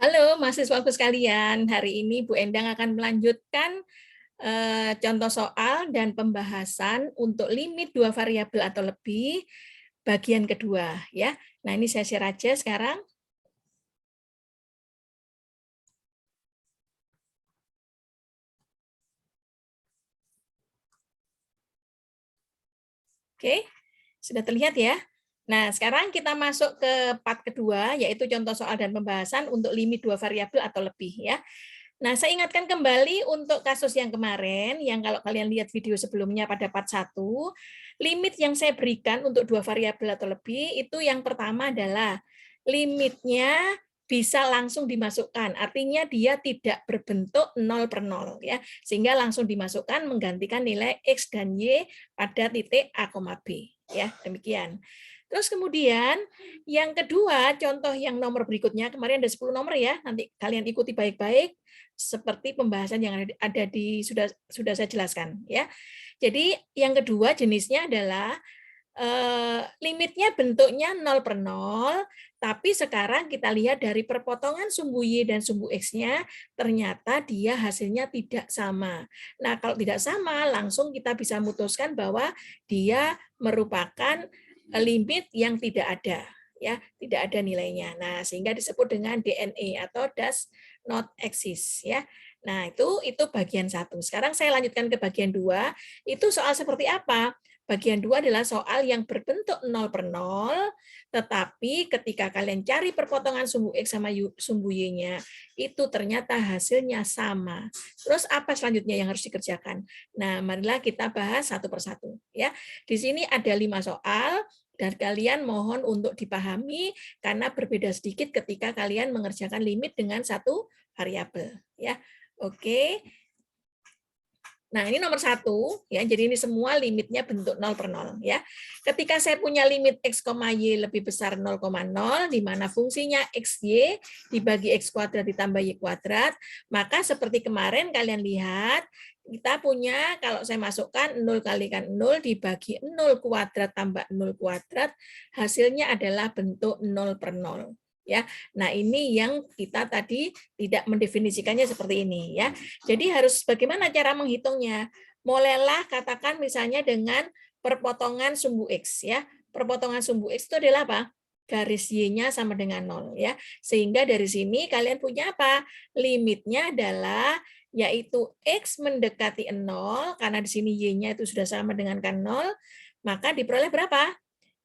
Halo mahasiswaku sekalian, hari ini Bu Endang akan melanjutkan contoh soal dan pembahasan untuk limit dua variabel atau lebih bagian kedua ya. Nah, ini saya share aja sekarang. Oke, sudah terlihat ya. Nah, sekarang kita masuk ke part kedua, yaitu contoh soal dan pembahasan untuk limit dua variabel atau lebih ya. Nah, saya ingatkan kembali untuk kasus yang kemarin, yang kalau kalian lihat video sebelumnya pada part 1, limit yang saya berikan untuk dua variabel atau lebih, itu yang pertama adalah limitnya bisa langsung dimasukkan, artinya dia tidak berbentuk 0/0 ya, sehingga langsung dimasukkan menggantikan nilai X dan Y pada titik A, B ya, demikian. Terus kemudian yang kedua, contoh yang nomor berikutnya, kemarin ada 10 nomor ya, nanti kalian ikuti baik-baik seperti pembahasan yang ada di sudah saya jelaskan ya. Jadi yang kedua jenisnya adalah limitnya bentuknya 0/0, tapi sekarang kita lihat dari perpotongan sumbu Y dan sumbu X-nya, ternyata dia hasilnya tidak sama. Nah, kalau tidak sama, langsung kita bisa memutuskan bahwa dia merupakan limit yang tidak ada, ya, tidak ada nilainya. Nah, sehingga disebut dengan DNE atau does not exist, ya. Nah, itu bagian 1. Sekarang saya lanjutkan ke bagian 2. Itu soal seperti apa? Bagian 2 adalah soal yang berbentuk 0/0, tetapi ketika kalian cari perpotongan sumbu X sama sumbu Y-nya, itu ternyata hasilnya sama. Terus apa selanjutnya yang harus dikerjakan? Nah, marilah kita bahas satu persatu. Ya. Di sini ada 5 soal, dan kalian mohon untuk dipahami karena berbeda sedikit ketika kalian mengerjakan limit dengan satu variabel. Ya. Oke. Nah, ini nomor 1, ya. Jadi ini semua limitnya bentuk 0/0 ya. Ketika saya punya limit X, Y lebih besar 0,0, di mana fungsinya XY dibagi X kuadrat ditambah Y kuadrat, maka seperti kemarin kalian lihat, kita punya, kalau saya masukkan 0 kalikan 0 dibagi 0 kuadrat tambah 0 kuadrat, hasilnya adalah bentuk 0/0. Ya, nah ini yang kita tadi tidak mendefinisikannya seperti ini ya. Jadi harus bagaimana cara menghitungnya? Mulailah katakan misalnya dengan perpotongan sumbu X ya. Perpotongan sumbu X itu adalah apa? Garis Y-nya sama dengan 0 ya. Sehingga dari sini kalian punya apa? Limitnya adalah yaitu X mendekati 0 karena di sini Y-nya itu sudah sama dengan kan 0, maka diperoleh berapa?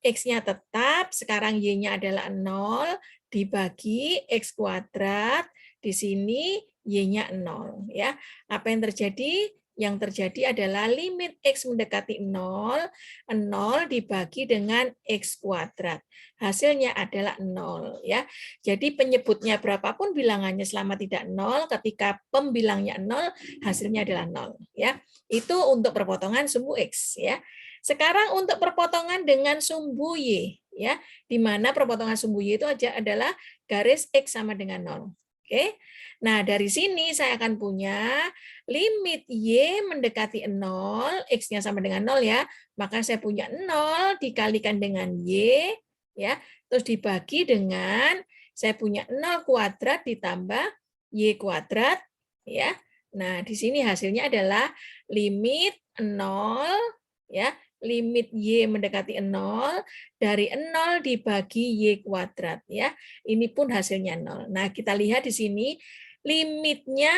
X-nya tetap, sekarang Y-nya adalah 0, dibagi X kuadrat, di sini Y-nya 0. Ya. Apa yang terjadi? Yang terjadi adalah limit X mendekati 0, 0 dibagi dengan X kuadrat. Hasilnya adalah 0. Ya. Jadi penyebutnya berapapun bilangannya selama tidak 0, ketika pembilangnya 0, hasilnya adalah 0. Ya. Itu untuk perpotongan sumbu X. Ya. Sekarang untuk perpotongan dengan sumbu Y, ya, di mana perpotongan sumbu Y itu adalah garis X sama dengan 0. Oke. Nah, dari sini saya akan punya limit Y mendekati 0, X-nya sama dengan 0 ya, maka saya punya 0 dikalikan dengan Y, ya, terus dibagi dengan, saya punya 0 kuadrat ditambah Y kuadrat, ya. Nah, di sini hasilnya adalah limit 0, ya, limit Y mendekati 0, dari 0 dibagi Y kuadrat. Ya. Ini pun hasilnya 0. Nah, kita lihat di sini, limitnya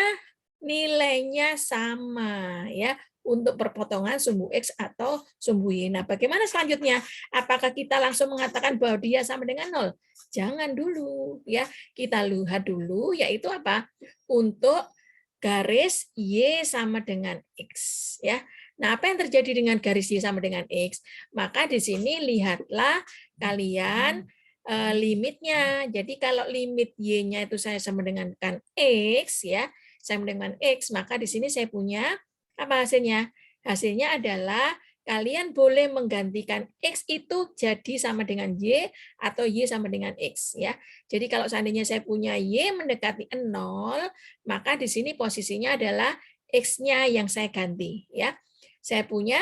nilainya sama. Ya, untuk perpotongan sumbu X atau sumbu Y. Nah, bagaimana selanjutnya? Apakah kita langsung mengatakan bahwa dia sama dengan 0? Jangan dulu. Ya, kita lihat dulu, yaitu apa? Untuk garis Y sama dengan X. Ya. Nah, apa yang terjadi dengan garis Y sama dengan X? Maka di sini lihatlah kalian limitnya. Jadi kalau limit Y-nya itu saya sama dengan kan X, ya, sama dengan X, maka di sini saya punya apa hasilnya? Hasilnya adalah kalian boleh menggantikan X itu jadi sama dengan Y atau Y sama dengan X. Ya. Jadi kalau seandainya saya punya Y mendekati 0, maka di sini posisinya adalah X-nya yang saya ganti. Ya. Saya punya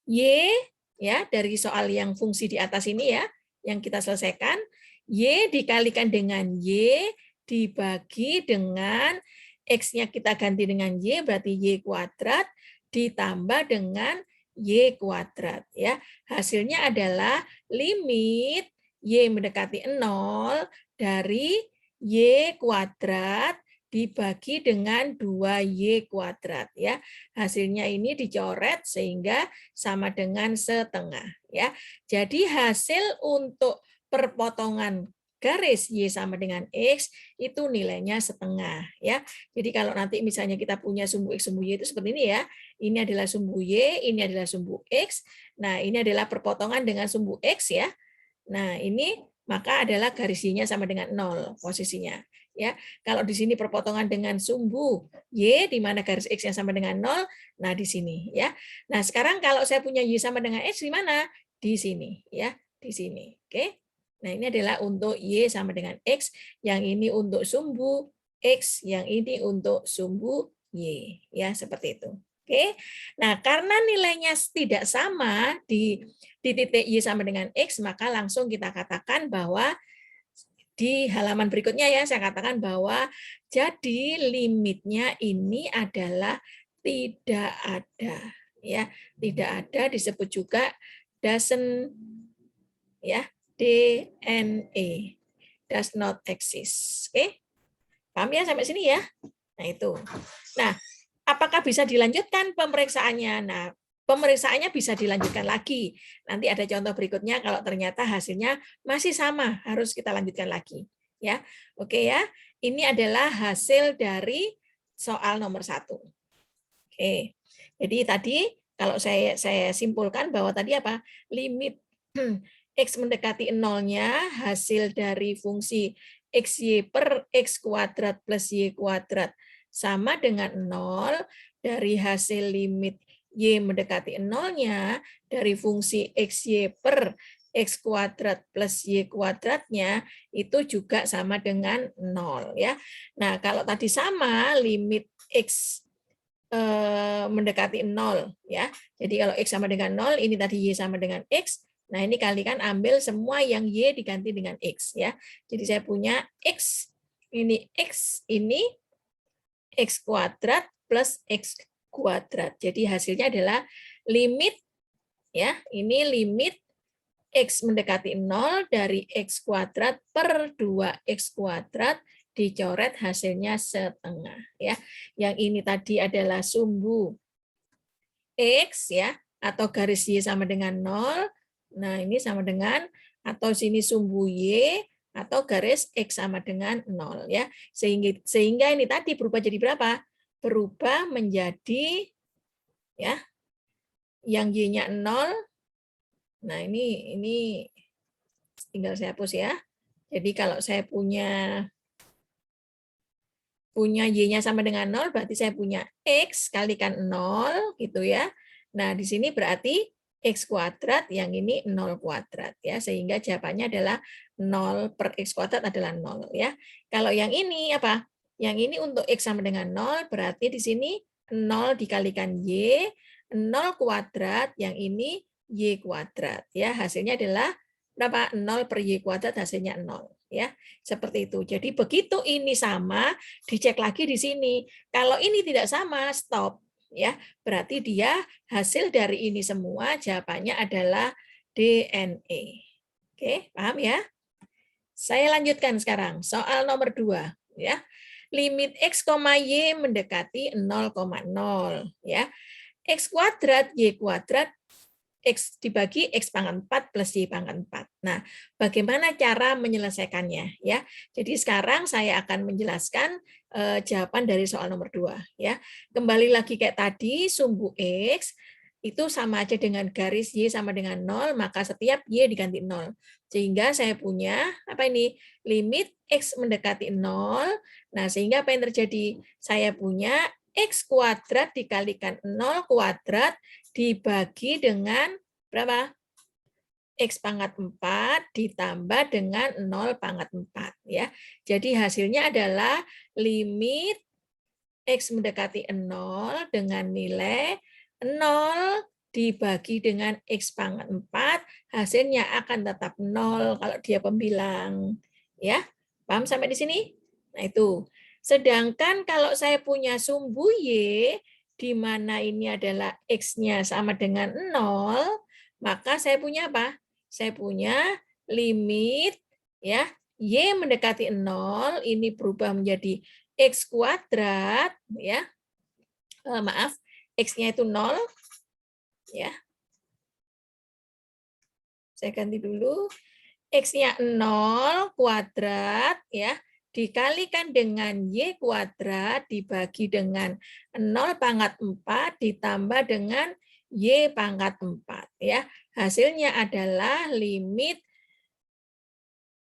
Y, ya, dari soal yang fungsi di atas ini ya, yang kita selesaikan, Y dikalikan dengan Y dibagi dengan X-nya kita ganti dengan Y, berarti Y kuadrat ditambah dengan Y kuadrat. Ya. Hasilnya adalah limit Y mendekati 0 dari Y kuadrat dibagi dengan 2Y kuadrat. Ya. Hasilnya ini dicoret sehingga sama dengan setengah. Ya. Jadi hasil untuk perpotongan garis Y sama dengan X itu nilainya setengah. Ya. Jadi kalau nanti misalnya kita punya sumbu X, sumbu Y itu seperti ini ya. Ini adalah sumbu Y, ini adalah sumbu X. Nah, ini adalah perpotongan dengan sumbu X ya. Nah, ini maka adalah garis Y-nya sama dengan 0 posisinya. Ya, kalau di sini perpotongan dengan sumbu Y, di mana garis X yang sama dengan 0, nah di sini. Ya. Nah, sekarang kalau saya punya Y sama dengan X, di mana? Di sini. Ya, di sini. Oke. Nah, ini adalah untuk Y sama dengan X, yang ini untuk sumbu X, yang ini untuk sumbu Y. Ya, seperti itu. Oke. Nah, karena nilainya tidak sama di titik Y sama dengan X, maka langsung kita katakan bahwa di halaman berikutnya ya, saya katakan bahwa jadi limitnya ini adalah tidak ada. Ya, tidak ada disebut juga doesn't ya, DNE, does not exist. Oke. Paham ya sampai sini ya? Nah, itu. Nah, apakah bisa dilanjutkan pemeriksaannya? Nah, pemeriksaannya bisa dilanjutkan lagi. Nanti ada contoh berikutnya kalau ternyata hasilnya masih sama, harus kita lanjutkan lagi. Ya, oke ya. Ini adalah hasil dari soal nomor 1. Oke. Jadi tadi kalau saya simpulkan bahwa tadi apa? Limit X mendekati 0-nya hasil dari fungsi XY per X kuadrat plus Y kuadrat sama dengan 0 dari hasil limit Y mendekati 0-nya dari fungsi XY per X kuadrat plus Y kuadratnya itu juga sama dengan 0 ya. Nah, kalau tadi sama limit X mendekati 0 ya. Jadi kalau X sama dengan 0, ini tadi Y sama dengan X. Nah, ini kalikan ambil semua yang Y diganti dengan X ya. Jadi saya punya X, ini X, ini X kuadrat plus X kuadrat. Jadi hasilnya adalah limit ya, ini limit X mendekati 0 dari X kuadrat per 2X kuadrat dicoret hasilnya setengah ya. Yang ini tadi adalah sumbu X ya, atau garis Y sama dengan 0. Nah, ini sama dengan atau sini sumbu Y atau garis X sama dengan 0 ya. Sehingga ini tadi berubah jadi berapa? Berubah menjadi ya yang Y-nya 0. Nah, ini tinggal saya hapus ya. Jadi kalau saya punya Y-nya sama dengan 0, berarti saya punya X kalikan 0, gitu ya. Nah, di sini berarti X kuadrat, yang ini 0 kuadrat. Ya, sehingga jawabannya adalah 0 per X kuadrat adalah 0. Ya. Kalau yang ini apa? Yang ini untuk X sama dengan 0, berarti di sini 0 dikalikan Y, 0 kuadrat, yang ini Y kuadrat. Ya, hasilnya adalah berapa? 0 per Y kuadrat, hasilnya 0. Ya, seperti itu. Jadi begitu ini sama, dicek lagi di sini. Kalau ini tidak sama, stop. Ya, berarti dia hasil dari ini semua jawabannya adalah DNE. Oke, paham ya? Saya lanjutkan sekarang soal nomor 2 ya. Limit X, Y mendekati 0,0 ya. X kuadrat Y kuadrat X dibagi X pangkat 4 plus Y pangkat 4. Nah, bagaimana cara menyelesaikannya? Ya, jadi sekarang saya akan menjelaskan jawaban dari soal nomor 2. Ya, kembali lagi kayak tadi, sumbu X itu sama aja dengan garis Y sama dengan 0, maka setiap Y diganti 0. Sehingga saya punya, apa ini? Limit X mendekati 0. Nah, sehingga apa yang terjadi? Saya punya X kuadrat dikalikan 0 kuadrat dibagi dengan berapa? X pangkat 4 ditambah dengan 0 pangkat 4. Ya. Jadi hasilnya adalah limit X mendekati 0 dengan nilai 0 dibagi dengan X pangkat 4, hasilnya akan tetap 0 kalau dia pembilang. Ya, paham sampai di sini? Nah, itu. Sedangkan kalau saya punya sumbu Y, di mana ini adalah X-nya sama dengan 0, maka saya punya apa? Saya punya limit ya Y mendekati 0, ini berubah menjadi X kuadrat, ya. Maaf, X-nya itu 0, ya. Saya ganti dulu. X-nya 0 kuadrat, ya, dikalikan dengan Y kuadrat dibagi dengan 0 pangkat 4 ditambah dengan Y pangkat 4. Ya. Hasilnya adalah limit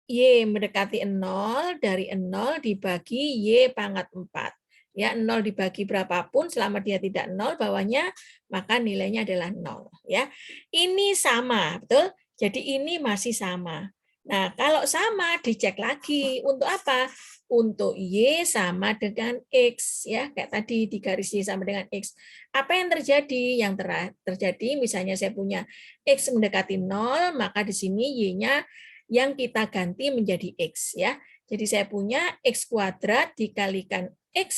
Y mendekati 0 dari 0 dibagi Y pangkat 4. Ya, 0 dibagi berapapun selama dia tidak 0 bawahnya, maka nilainya adalah 0. Ya. Ini sama, betul? Jadi ini masih sama. Nah, kalau sama dicek lagi untuk apa? Untuk Y sama dengan X, ya, kayak tadi di garis Y sama dengan X. Apa yang terjadi? Yang terjadi misalnya saya punya X mendekati 0, maka di sini Y-nya yang kita ganti menjadi X, ya. Jadi saya punya X kuadrat dikalikan X,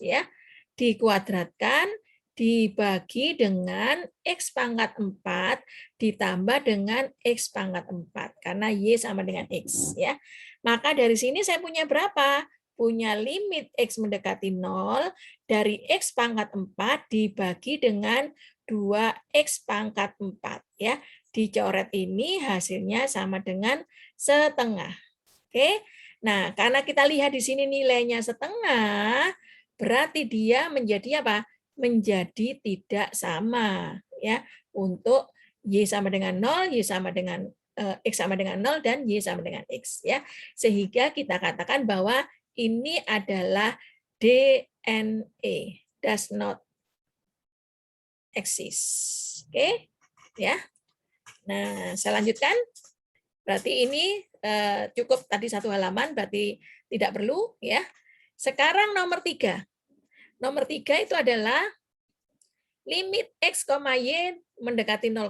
ya, dikuadratkan dibagi dengan X pangkat 4 ditambah dengan X pangkat 4 karena Y sama dengan X, ya. Maka dari sini saya punya berapa? Punya limit X mendekati 0 dari X pangkat 4 dibagi dengan 2X pangkat 4, ya. Dicoret ini hasilnya sama dengan setengah. Oke. Nah, karena kita lihat di sini nilainya setengah, berarti dia menjadi apa? Menjadi tidak sama, ya. Untuk Y sama dengan 0, Y sama dengan X sama dengan 0 dan Y sama dengan X, ya. Sehingga kita katakan bahwa ini adalah DNE, does not exist. Oke? Ya. Nah, saya lanjutkan. Berarti ini cukup tadi satu halaman, berarti tidak perlu, ya. Sekarang nomor 3. Nomor 3 itu adalah limit X, Y mendekati 0,0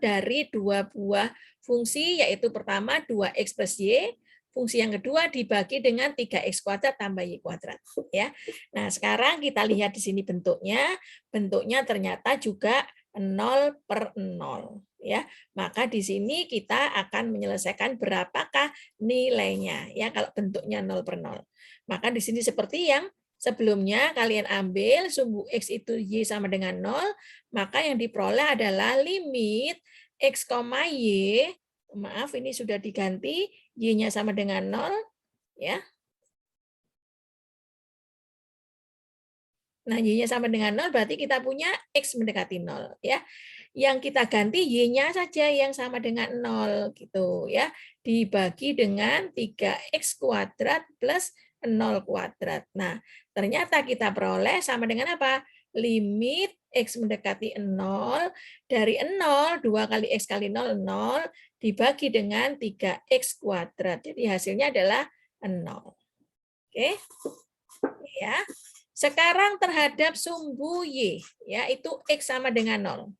dari dua buah fungsi, yaitu pertama 2X plus Y, fungsi yang kedua dibagi dengan 3X kuadrat tambah Y kuadrat. Ya. Nah, sekarang kita lihat di sini bentuknya. Bentuknya ternyata juga 0/0. Ya, maka di sini kita akan menyelesaikan berapakah nilainya, ya, kalau bentuknya 0/0. Maka di sini seperti yang sebelumnya kalian ambil sumbu X itu Y sama dengan 0, maka yang diperoleh adalah limit X, Y, maaf ini sudah diganti, Y-nya sama dengan 0, ya. Nah, Y-nya sama dengan 0 berarti kita punya X mendekati 0, ya. Yang kita ganti Y-nya saja yang sama dengan 0 gitu, ya. Dibagi dengan 3X kuadrat plus 0 kuadrat. Nah, ternyata kita peroleh sama dengan apa? Limit X mendekati 0 dari 0, 2 kali X kali 0, 0, dibagi dengan 3X kuadrat. Jadi hasilnya adalah 0. Oke. Ya. Sekarang terhadap sumbu Y, yaitu X sama dengan 0.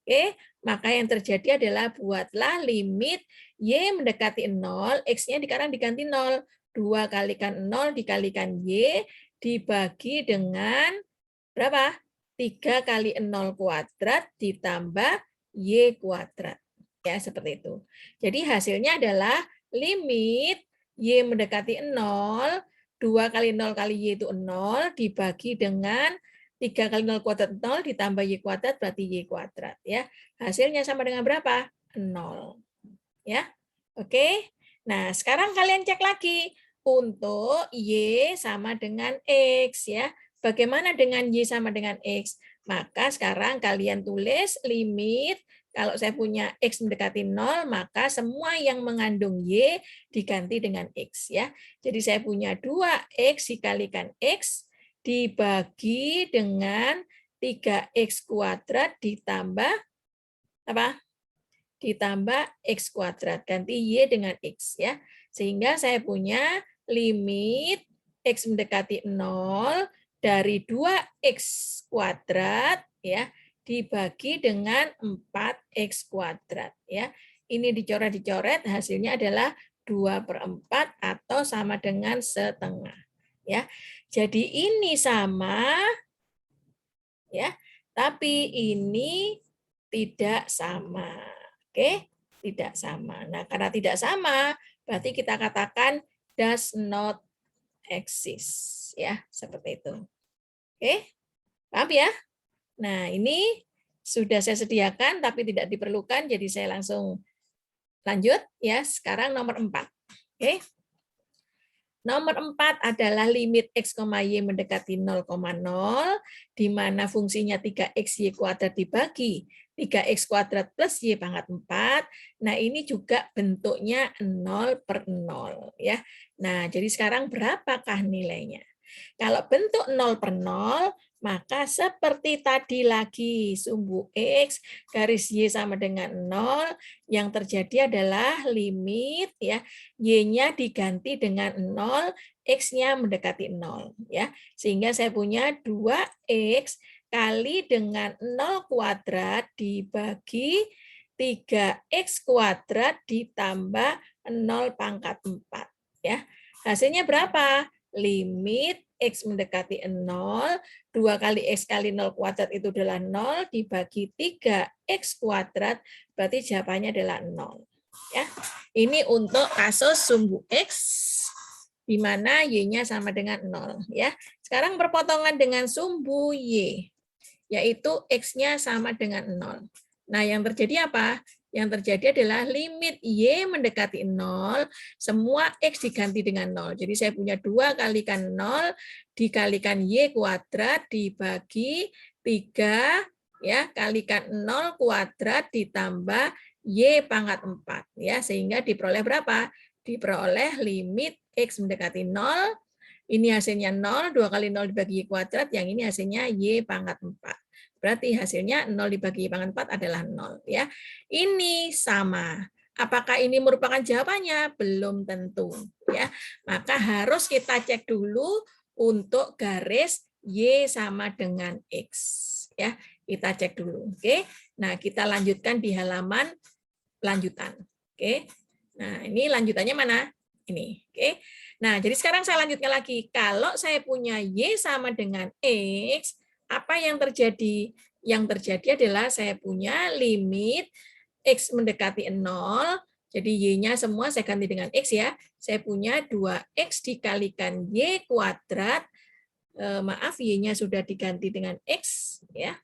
Oke, maka yang terjadi adalah buatlah limit Y mendekati 0, X-nya sekarang diganti 0. 2 kalikan 0 dikalikan Y dibagi dengan berapa? 3 kali 0 kuadrat ditambah Y kuadrat. Ya, seperti itu. Jadi hasilnya adalah limit Y mendekati 0, 2 kali 0 kali Y itu 0, dibagi dengan 3 kali 0 kuadrat 0, ditambah Y kuadrat, berarti Y kuadrat. Ya. Hasilnya sama dengan berapa? 0. Ya. Oke. Nah, sekarang kalian cek lagi. Untuk Y sama dengan X. Ya. Bagaimana dengan Y sama dengan X? Maka sekarang kalian tulis limit, kalau saya punya X mendekati 0, maka semua yang mengandung Y diganti dengan X. Ya. Jadi saya punya 2X dikalikan X dibagi dengan 3X kuadrat ditambah apa? Ditambah X kuadrat. Ganti Y dengan X. Ya. Sehingga saya punya limit X mendekati 0 dari 2X kuadrat, ya, dibagi dengan 4X kuadrat. Ya. Ini dicoret-dicoret, hasilnya adalah 2/4 atau sama dengan setengah. Ya, jadi ini sama, ya, tapi ini tidak sama. Oke, tidak sama. Nah, karena tidak sama, berarti kita katakan does not exist. Ya, seperti itu. Oke, paham ya? Nah, ini sudah saya sediakan, tapi tidak diperlukan, jadi saya langsung lanjut. Ya, sekarang nomor 4. Oke. Nomor 4 adalah limit X, Y mendekati 0,0, di mana fungsinya 3XY kuadrat dibagi 3X kuadrat plus Y pangkat 4. Nah, ini juga bentuknya 0/0. Ya. Nah, jadi sekarang berapakah nilainya? Kalau bentuk 0/0, maka seperti tadi lagi, sumbu X garis Y sama dengan 0, yang terjadi adalah limit ya, Y-nya diganti dengan 0, X-nya mendekati 0 ya. Sehingga saya punya 2X kali dengan 0 kuadrat dibagi 3X kuadrat ditambah 0 pangkat 4 ya. Hasilnya berapa? Limit X mendekati 0, 2 kali X kali 0 kuadrat itu adalah 0, dibagi 3X kuadrat, berarti jawabannya adalah 0. Ya. Ini untuk kasus sumbu X, di mana Y-nya sama dengan 0. Ya. Sekarang berpotongan dengan sumbu Y, yaitu X-nya sama dengan 0. Nah, yang terjadi apa? Yang terjadi adalah limit Y mendekati 0, semua X diganti dengan 0. Jadi saya punya 2 kalikan 0 dikalikan Y kuadrat dibagi 3 ya, kalikan 0 kuadrat ditambah Y pangkat 4 ya, sehingga diperoleh berapa? Diperoleh limit X mendekati 0, ini hasilnya 0, 2 kali 0 dibagi Y kuadrat, yang ini hasilnya Y pangkat 4. Berarti hasilnya 0 dibagi Y pangkat 4 adalah 0. Ya. Ini sama. Apakah ini merupakan jawabannya? Belum tentu. Ya. Maka harus kita cek dulu untuk garis Y sama dengan X. Ya. Kita cek dulu. Oke. Nah, kita lanjutkan di halaman lanjutan. Oke. Nah, ini lanjutannya mana? Ini. Oke. Nah, jadi sekarang saya lanjutkan lagi. Kalau saya punya Y sama dengan X, apa yang terjadi? Yang terjadi adalah saya punya limit X mendekati 0, jadi Y-nya semua saya ganti dengan X ya. Saya punya 2X dikalikan Y kuadrat, maaf Y-nya sudah diganti dengan X ya.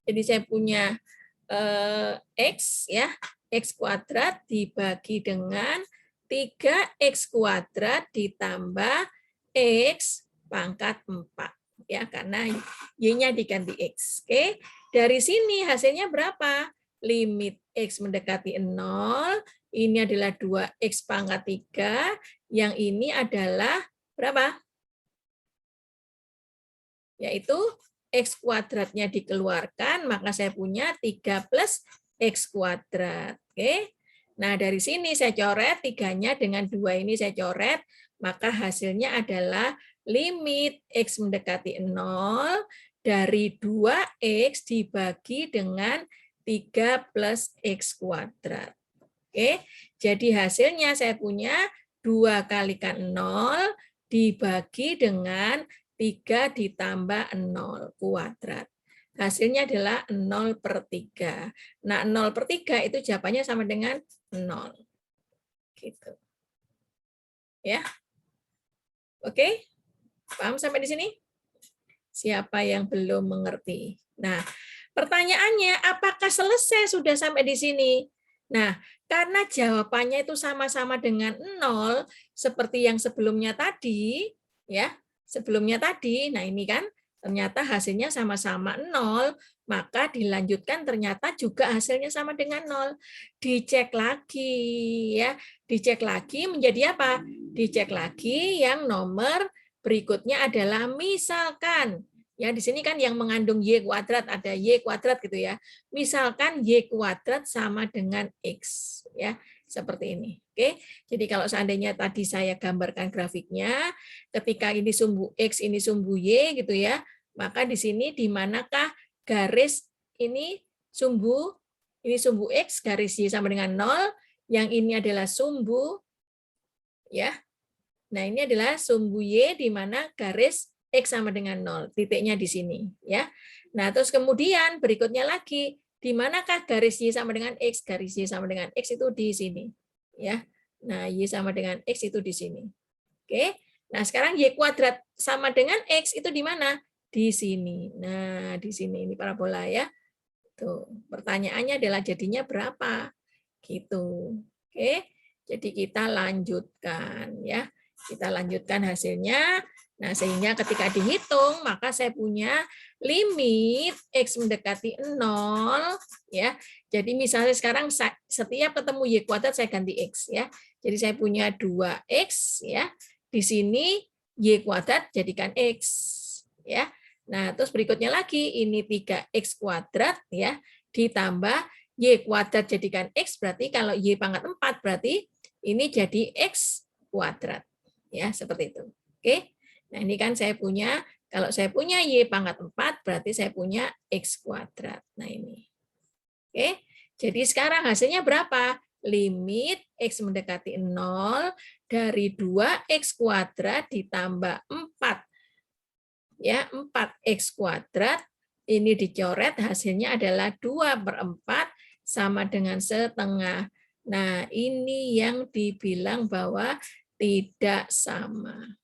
Jadi saya punya X ya, X kuadrat dibagi dengan 3X kuadrat ditambah X pangkat 4 ya, karena Y-nya diganti X. Oke. Dari sini hasilnya berapa? Limit X mendekati 0, ini adalah 2X pangkat 3, yang ini adalah berapa? Yaitu X kuadratnya dikeluarkan, maka saya punya 3 plus X kuadrat. Oke. Nah, dari sini saya coret 3-nya dengan 2 ini saya coret, maka hasilnya adalah limit X mendekati 0 dari 2X dibagi dengan 3 plus X kuadrat. Oke. Jadi hasilnya saya punya 2 kalikan 0 dibagi dengan 3 ditambah 0 kuadrat. Hasilnya adalah 0/3. Nah, 0/3 itu jawabannya sama dengan 0. Gitu. Ya. Oke? Paham sampai di sini? Siapa yang belum mengerti? Nah, pertanyaannya, apakah selesai sudah sampai di sini? Nah, karena jawabannya itu sama-sama dengan 0, seperti yang sebelumnya tadi, ya, sebelumnya tadi, nah ini kan, ternyata hasilnya sama-sama 0, maka dilanjutkan ternyata juga hasilnya sama dengan 0. Dicek lagi, ya, dicek lagi menjadi apa? Dicek lagi yang nomor berikutnya adalah misalkan, ya di sini kan yang mengandung Y kuadrat, ada Y kuadrat gitu ya. Misalkan Y kuadrat sama dengan X, ya seperti ini. Oke, jadi kalau seandainya tadi saya gambarkan grafiknya, ketika ini sumbu X, ini sumbu Y gitu ya, maka di sini di manakah garis ini sumbu Ini sumbu X garis Y sama dengan 0. Yang ini adalah sumbu, ya. Nah, ini adalah sumbu Y di mana garis X sama dengan 0. Titiknya di sini, ya. Nah, terus kemudian berikutnya lagi, di manakah garis Y sama dengan X? Garis Y sama dengan X itu di sini, ya. Nah, Y sama dengan X itu di sini. Oke. Nah, sekarang Y kuadrat sama dengan X itu di mana? Di sini. Nah, di sini ini parabola, ya. Tuh, pertanyaannya adalah jadinya berapa? Gitu. Oke. Jadi kita lanjutkan, ya. Kita lanjutkan hasilnya. Nah, sehingga ketika dihitung, maka saya punya limit X mendekati 0, ya. Jadi misalnya sekarang setiap ketemu Y kuadrat saya ganti X, ya. Jadi saya punya 2X, ya. Di sini Y kuadrat jadikan X, ya. Nah, terus berikutnya lagi, ini 3X kuadrat, ya, ditambah Y kuadrat jadikan X, berarti kalau Y pangkat 4, berarti ini jadi X kuadrat. Ya, seperti itu. Oke. Nah, ini kan saya punya, kalau saya punya Y pangkat 4, berarti saya punya X kuadrat. Nah, ini. Oke. Jadi sekarang hasilnya berapa? Limit X mendekati 0 dari 2X kuadrat ditambah 4. Ya, 4X kuadrat. Ini dicoret, hasilnya adalah 2/4 sama dengan setengah. Nah, ini yang dibilang bahwa tidak sama.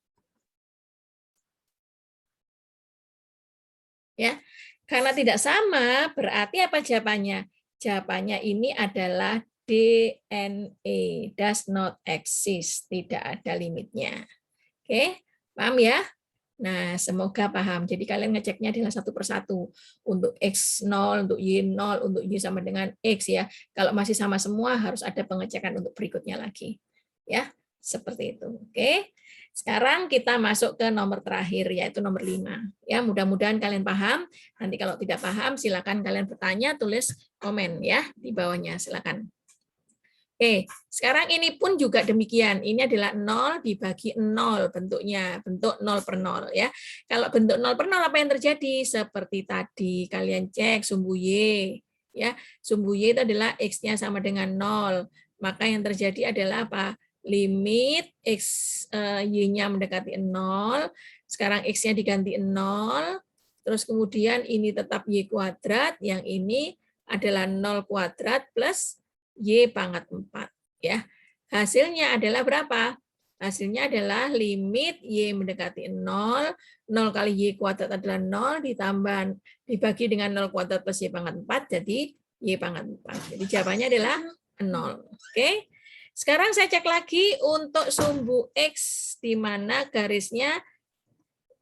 Ya, karena tidak sama, berarti apa jawabannya? Jawabannya ini adalah DNE, does not exist, tidak ada limitnya. Oke, paham ya? Nah, semoga paham. Jadi kalian ngeceknya adalah satu persatu. Untuk X0, untuk Y0, untuk Y sama dengan X, ya. Kalau masih sama semua, harus ada pengecekan untuk berikutnya lagi. Ya, seperti itu. Oke. Sekarang kita masuk ke nomor terakhir, yaitu nomor 5. Ya, mudah-mudahan kalian paham. Nanti kalau tidak paham, silakan kalian bertanya, tulis komen ya di bawahnya. Silakan. Oke, sekarang ini pun juga demikian. Ini adalah 0 dibagi 0 bentuknya, bentuk 0/0 ya. Kalau bentuk 0/0 apa yang terjadi? Seperti tadi kalian cek sumbu Y ya. Sumbu Y itu adalah X-nya sama dengan 0. Maka yang terjadi adalah apa? Limit X Y-nya mendekati 0, sekarang X-nya diganti 0, terus kemudian ini tetap Y kuadrat, yang ini adalah 0 kuadrat plus Y pangkat 4. Ya. Hasilnya adalah berapa? Hasilnya adalah limit Y mendekati 0, 0 kali Y kuadrat adalah 0, ditambah dibagi dengan 0 kuadrat plus Y pangkat 4, jadi Y pangkat 4. Jadi jawabannya adalah 0. Oke. Sekarang saya cek lagi untuk sumbu X, di mana garisnya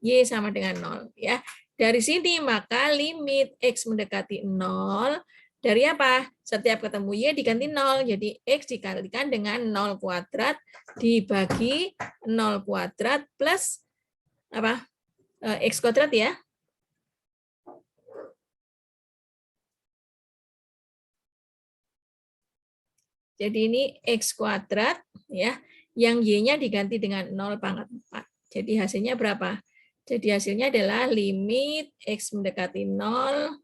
Y sama dengan 0. Ya. Dari sini, maka limit X mendekati 0, dari apa? Setiap ketemu Y diganti 0. Jadi X dikalikan dengan 0 kuadrat dibagi 0 kuadrat plus apa? X kuadrat ya. Jadi ini X kuadrat ya. Yang Y-nya diganti dengan 0 pangkat 4. Jadi hasilnya berapa? Jadi hasilnya adalah limit X mendekati 0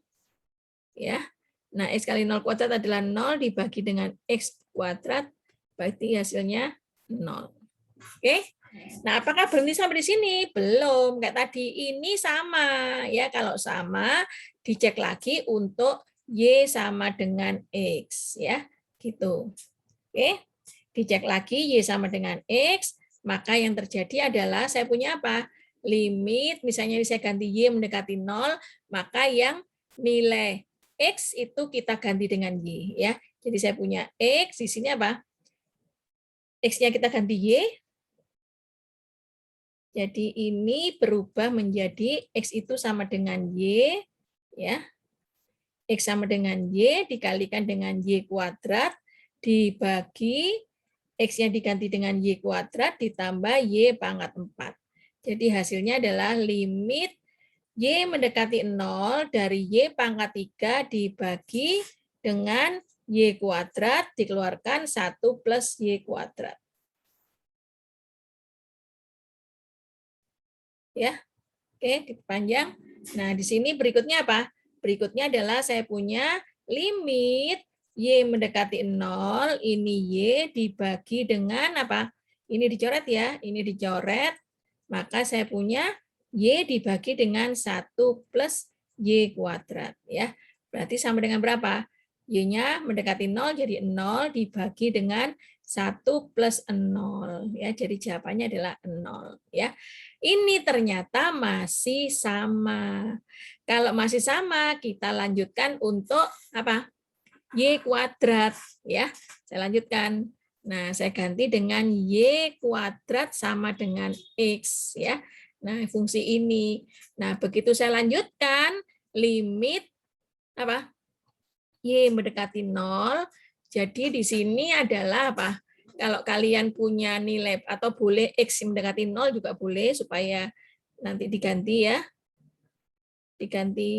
ya. Nah, X kali 0 kuadrat adalah 0 dibagi dengan X kuadrat, berarti hasilnya 0. Oke. Nah, apakah berhenti sampai di sini? Belum. Kayak tadi, ini sama. Ya, kalau sama, dicek lagi untuk Y sama dengan X. Ya, gitu. Oke. Dicek lagi Y sama dengan X, maka yang terjadi adalah saya punya apa? Limit, misalnya saya ganti Y mendekati 0, maka yang nilai X itu kita ganti dengan Y. Ya. Jadi saya punya X, di sini apa? X-nya kita ganti Y. Jadi ini berubah menjadi X itu sama dengan Y. Ya. X sama dengan Y dikalikan dengan Y kuadrat dibagi X-nya diganti dengan Y kuadrat ditambah Y pangkat 4. Jadi hasilnya adalah limit Y mendekati 0 dari Y pangkat 3 dibagi dengan Y kuadrat dikeluarkan 1 plus Y kuadrat. Ya, oke, dipanjang. Nah, di sini berikutnya apa? Berikutnya adalah saya punya limit Y mendekati 0, ini Y dibagi dengan apa? Ini dicoret ya, ini dicoret, maka saya punya Y dibagi dengan 1 plus Y kuadrat. Ya. Berarti sama dengan berapa? Y-nya mendekati 0, jadi 0 dibagi dengan 1 plus 0. Ya, jadi jawabannya adalah 0. Ya. Ini ternyata masih sama. Kalau masih sama, kita lanjutkan untuk apa? Y kuadrat, ya. Saya lanjutkan. Nah, saya ganti dengan Y kuadrat sama dengan X, ya. Nah, fungsi ini. Nah, begitu saya lanjutkan, limit apa? Y mendekati 0. Jadi di sini adalah apa? Kalau kalian punya nilai atau boleh X mendekati 0 juga boleh supaya nanti diganti ya. Diganti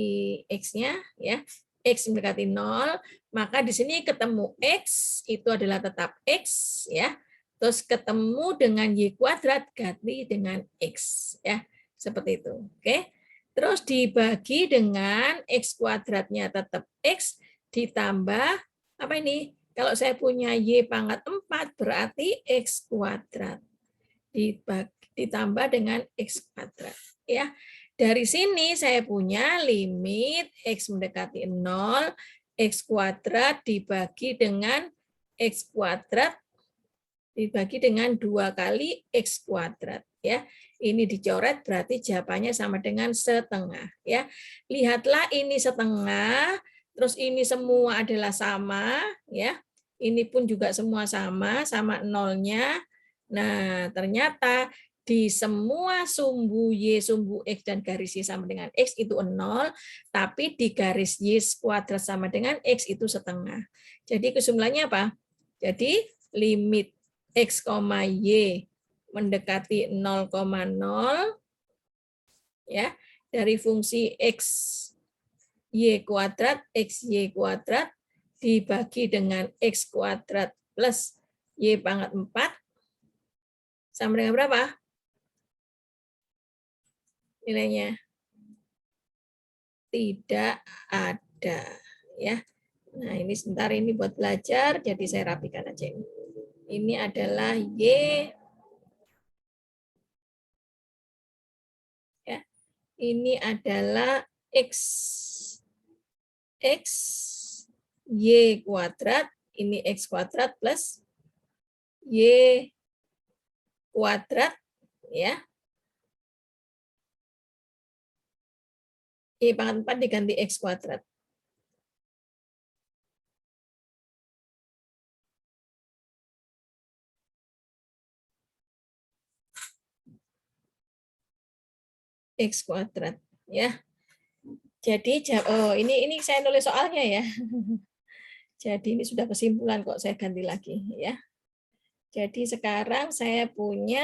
X-nya ya. X mendekati 0, maka di sini ketemu X itu adalah tetap X ya. Terus ketemu dengan Y kuadrat ganti dengan X ya. Seperti itu. Oke. Terus dibagi dengan X kuadratnya tetap X ditambah apa ini? Kalau saya punya Y pangkat 4 berarti X kuadrat. Ditambah dengan X kuadrat ya. Dari sini saya punya limit X mendekati 0, X kuadrat dibagi dengan X kuadrat dibagi dengan 2 kali X kuadrat. Ya. Ini dicoret berarti jawabannya sama dengan setengah. Ya. Lihatlah ini setengah, terus ini semua adalah sama. Ya. Ini pun juga semua sama nolnya. Nah, ternyata di semua sumbu Y, sumbu X, dan garis Y sama dengan X itu 0, tapi di garis Y kuadrat sama dengan X itu setengah. Jadi kesimpulannya apa? Jadi limit X, Y mendekati 0,0 ya dari fungsi X Y kuadrat, XY kuadrat dibagi dengan X kuadrat plus Y pangkat 4 sama dengan berapa? Nilainya tidak ada ya. Nah, ini sebentar ini buat belajar, jadi saya rapikan aja ini. Ini adalah Y ya. Ini adalah X Y kuadrat, ini X kuadrat plus Y kuadrat ya. Y pangkat 4 diganti X kuadrat. X kuadrat ya. Jadi ini saya nulis soalnya ya. Jadi ini sudah kesimpulan kok, saya ganti lagi ya. Jadi sekarang saya punya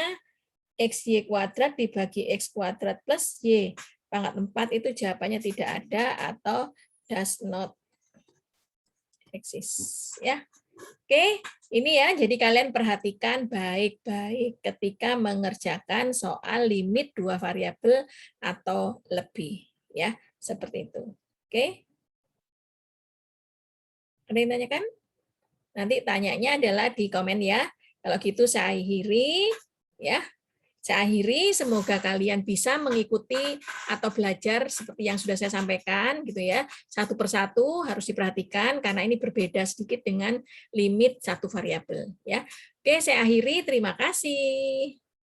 XY kuadrat dibagi X kuadrat plus Y pangkat 4 itu jawabannya tidak ada atau does not exist ya. Oke, ini ya. Jadi kalian perhatikan baik-baik ketika mengerjakan soal limit 2 variabel atau lebih ya, seperti itu. Oke. Ada yang tanyakan? Nanti tanyanya adalah di komen ya. Kalau gitu saya akhiri ya. Saya akhiri, semoga kalian bisa mengikuti atau belajar seperti yang sudah saya sampaikan gitu ya. Satu persatu harus diperhatikan karena ini berbeda sedikit dengan limit satu variabel ya. Oke, saya akhiri, terima kasih.